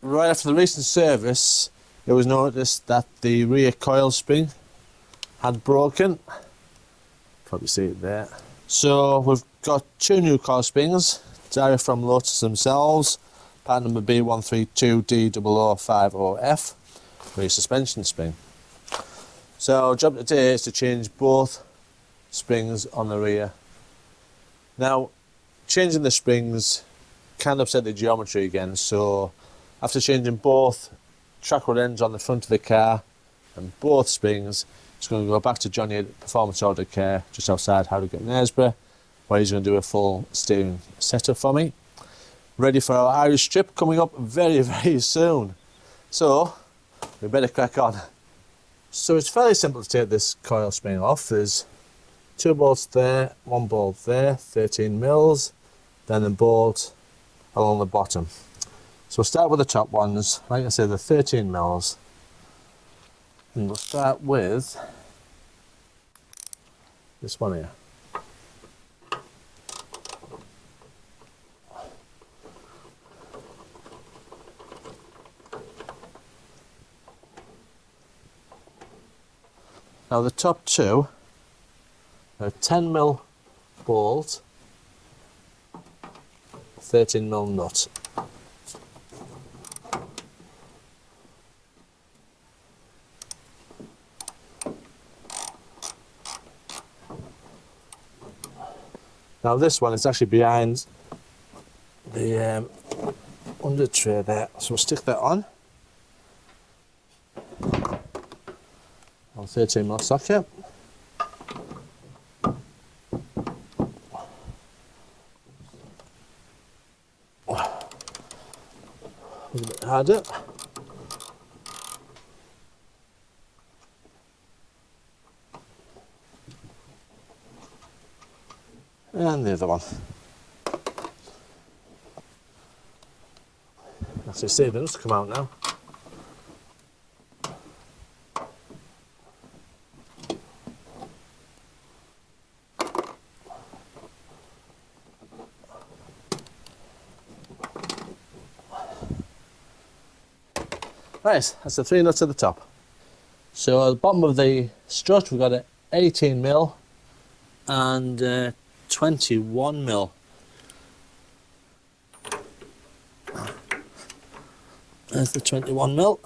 right after the recent service, it was noticed that the rear coil spring had broken. Probably see it there. So we've got 2 new coil springs, direct from Lotus themselves, part number B132D0050F, rear suspension spring. So job today is to change both springs on the rear. Now, changing the springs can upset the geometry again, so after changing both track rod ends on the front of the car and both springs, it's going to go back to Johnny at Performance Auto Care just outside Harrogate in Aylesbury, where he's going to do a full steering setup for me. Ready for our Irish trip coming up very, very soon. So, we better crack on. So it's fairly simple to take this coil spring off. There's 2 bolts there, 1 bolt there, 13 mils, then a bolt along the bottom. So we'll start with the top ones, like I said, the 13 mils. And we'll start with this one here. Now the top 2 are a 10 mil bolt, 13 mil nut. Now this one is actually behind the under tray there, so we'll stick that on 13 mil socket. A bit harder. And the other one. Actually, see the nuts come out now. Right, that's the 3 nuts at the top. So at the bottom of the strut we've got an 18 mil and 21 mil. There's the 21 mil.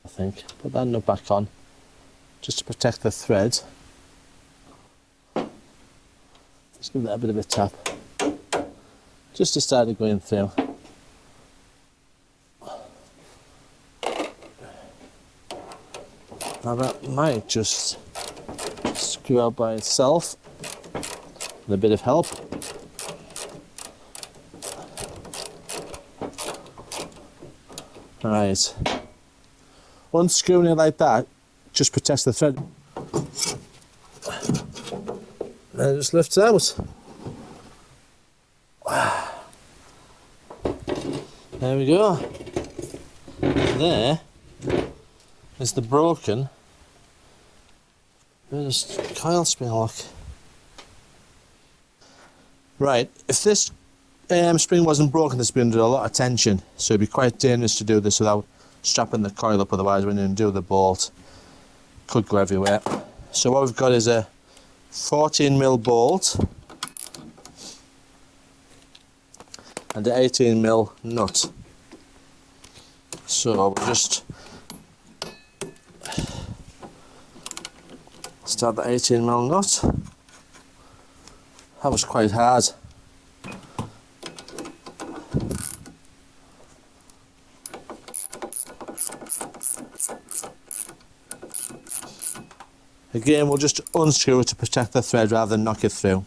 I think. Put that nut back on just to protect the thread. Just give that a bit of a tap just to start it going through. Now that might just screw out by itself with a bit of help. Right. Unscrewing it like that just protects the thread. And it just lifts out. There we go. There is the broken coil spring lock. Right, if this spring wasn't broken, this would be under a lot of tension, so it'd be quite dangerous to do this without strapping the coil up, otherwise when you undo the bolt, it could go everywhere. So what we've got is a 14 mil bolt and an 18 mil nut. So we'll just start the 18 mil nut. That was quite hard. Again, we'll just unscrew it to protect the thread rather than knock it through.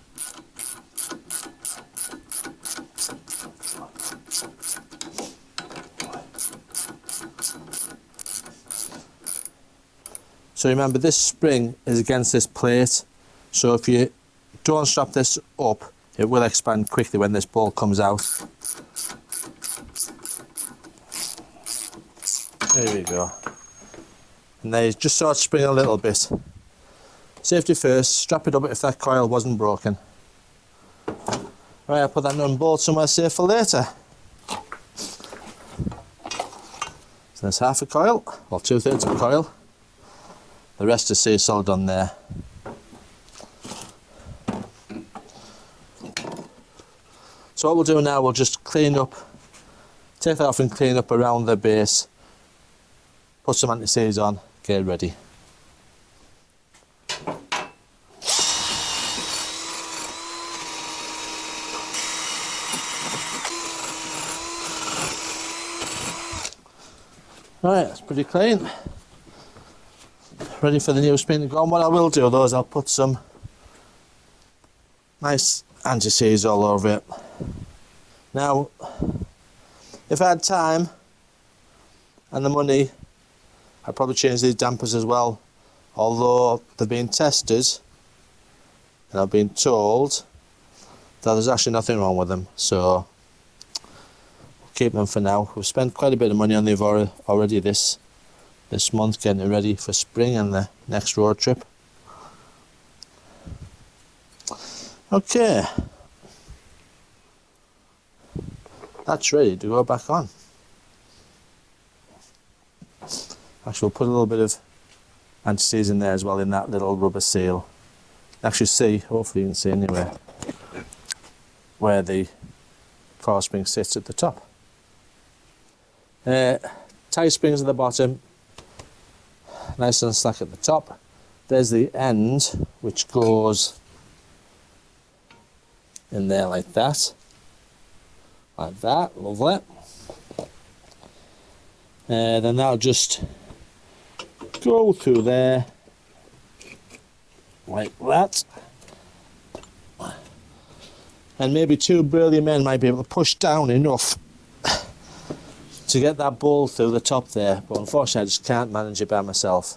So remember, this spring is against this plate, so if you don't strap this up, it will expand quickly when this bolt comes out. There we go. And there, just saw it spring a little bit. Safety first, strap it up if that coil wasn't broken. Right, I'll put that nut and bolt somewhere safe for later. So there's half a coil, or 2/3 of a coil. The rest is sea-solid on there. So what we'll do now, we'll just clean up, take that off and clean up around the base, put some anti-seize on, get it ready. Right, that's pretty clean. Ready for the new spring to go on. What I will do though is I'll put some nice anti-seize all over it. Now, if I had time and the money, I'd probably change these dampers as well. Although they've been tested and I've been told that there's actually nothing wrong with them, so keep them for now. We've spent quite a bit of money on the Evora already this month, getting it ready for spring and the next road trip. Okay, that's ready to go back on. Actually, we'll put a little bit of anti-seize in there as well, in that little rubber seal. Actually see, hopefully you can see anywhere, where the coil spring sits at the top. Tie springs at the bottom, nice and slack at the top. There's the end which goes in there like that, lovely. Then that'll just go through there like that, and maybe two burly men might be able to push down enough to get that bolt through the top there, but unfortunately I just can't manage it by myself.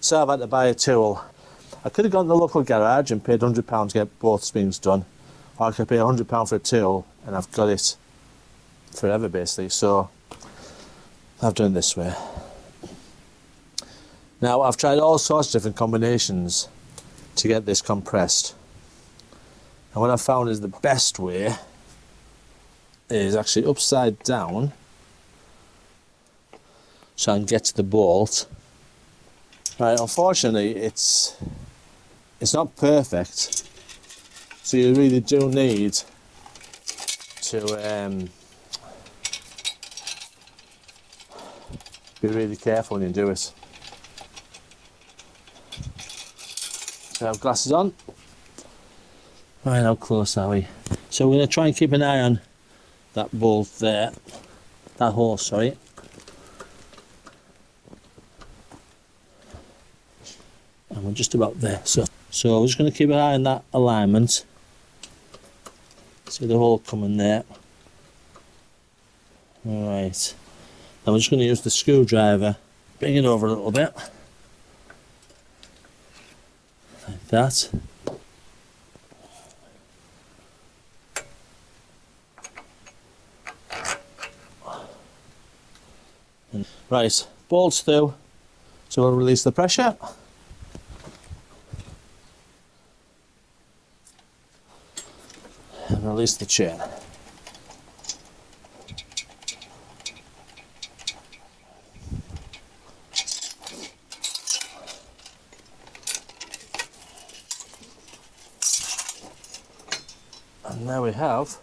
So I've had to buy a tool. I could have gone to the local garage and paid £100 to get both springs done, or I could pay £100 for a tool and I've got it forever basically, so I've done it this way. Now I've tried all sorts of different combinations to get this compressed, and what I've found is the best way is actually upside down, so I can get to the bolt. Right, unfortunately it's not perfect, so you really do need to be really careful when you do it. So I have glasses on. Right, how close are we? So we're going to try and keep an eye on that bolt there, that hole, sorry. And we're just about there. So we're just going to keep an eye on that alignment. See the hole coming there. Alright. Now we're just going to use the screwdriver, bring it over a little bit. Like that. Right, bolts through, so we'll release the pressure. And release the chain. And now we have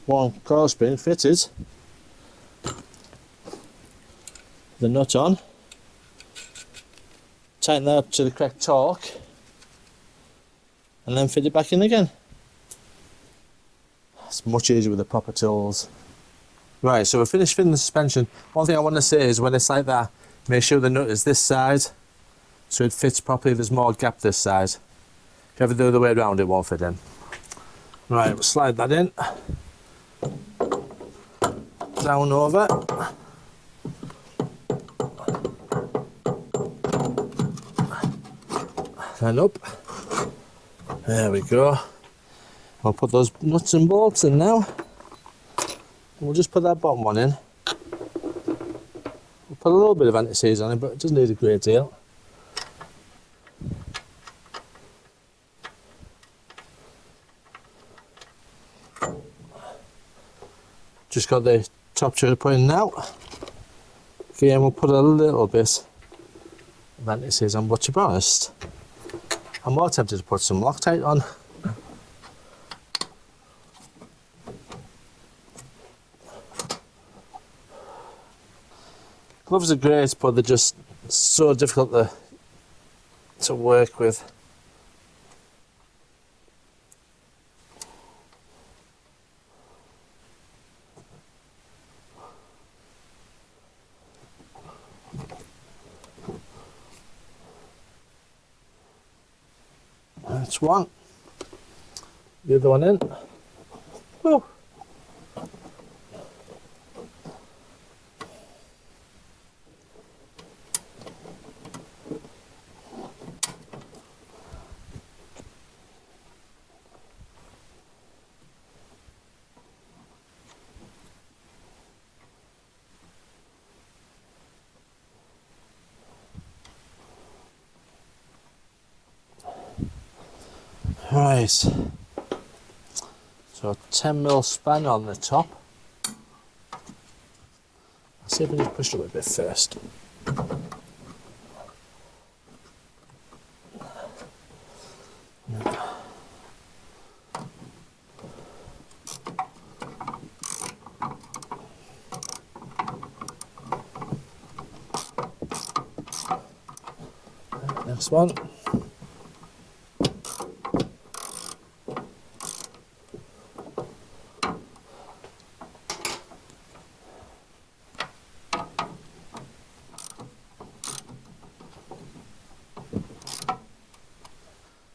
one coil spring fitted, the nut on, tighten that up to the correct torque, and then fit it back in again. It's much easier with the proper tools. Right, so we're finished fitting the suspension. One thing I want to say is when it's like that, make sure the nut is this side so it fits properly. There's more gap this side. If you ever do the other way around, it won't fit in. Right, we'll slide that in, down over, and up. There we go. I'll put those nuts and bolts in now. We'll just put that bottom one in. We'll put put a little bit of anti-seize on it, but it doesn't need a great deal. Just got the top tube put in now. Again, we'll put a little bit of anti-seize on, but to be honest, I'm more tempted to put some Loctite on. Gloves are great, but they're just so difficult to work with. That's one. The other one in. Woo. Right, so 10mm span on the top. I'll see if I can push it a bit first. Next one.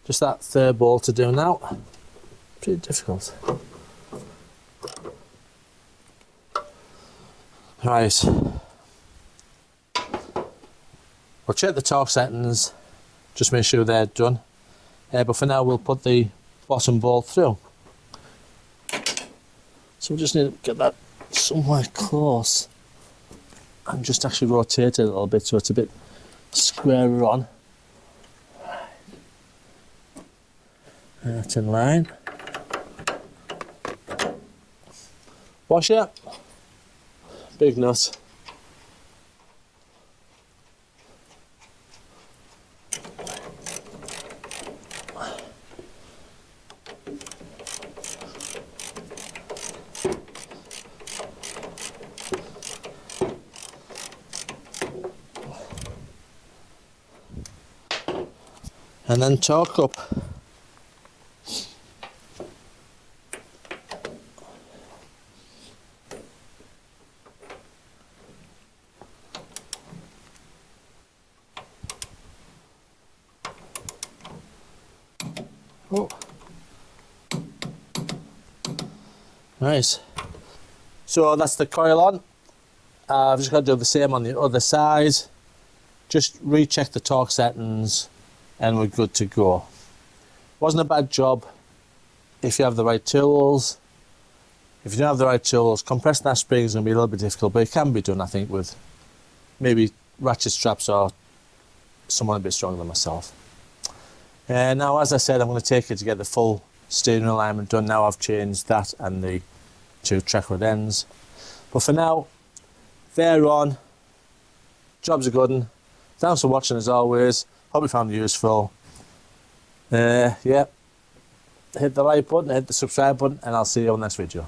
Just that third ball to do now. Pretty difficult. Right. We'll check the torque settings, just make sure they're done. But for now we'll put the bottom ball through. So we just need to get that somewhere close and just actually rotate it a little bit so it's a bit squarer on. That's in line. Wash it. Big nut. And then torque up. Oh. Nice. So that's the coil on. I've just got to do the same on the other side. Just recheck the torque settings and we're good to go. Wasn't a bad job if you have the right tools. If you don't have the right tools, compressing that spring is going to be a little bit difficult, but it can be done, I think, with maybe ratchet straps or someone a bit stronger than myself. Now, as I said, I'm going to take it to get the full steering alignment done. Now I've changed that and the two track rod ends. But for now, they're on. Job's a good one. Thanks for watching as always. Hope you found it useful. Yeah, hit the like button, hit the subscribe button, and I'll see you on the next video.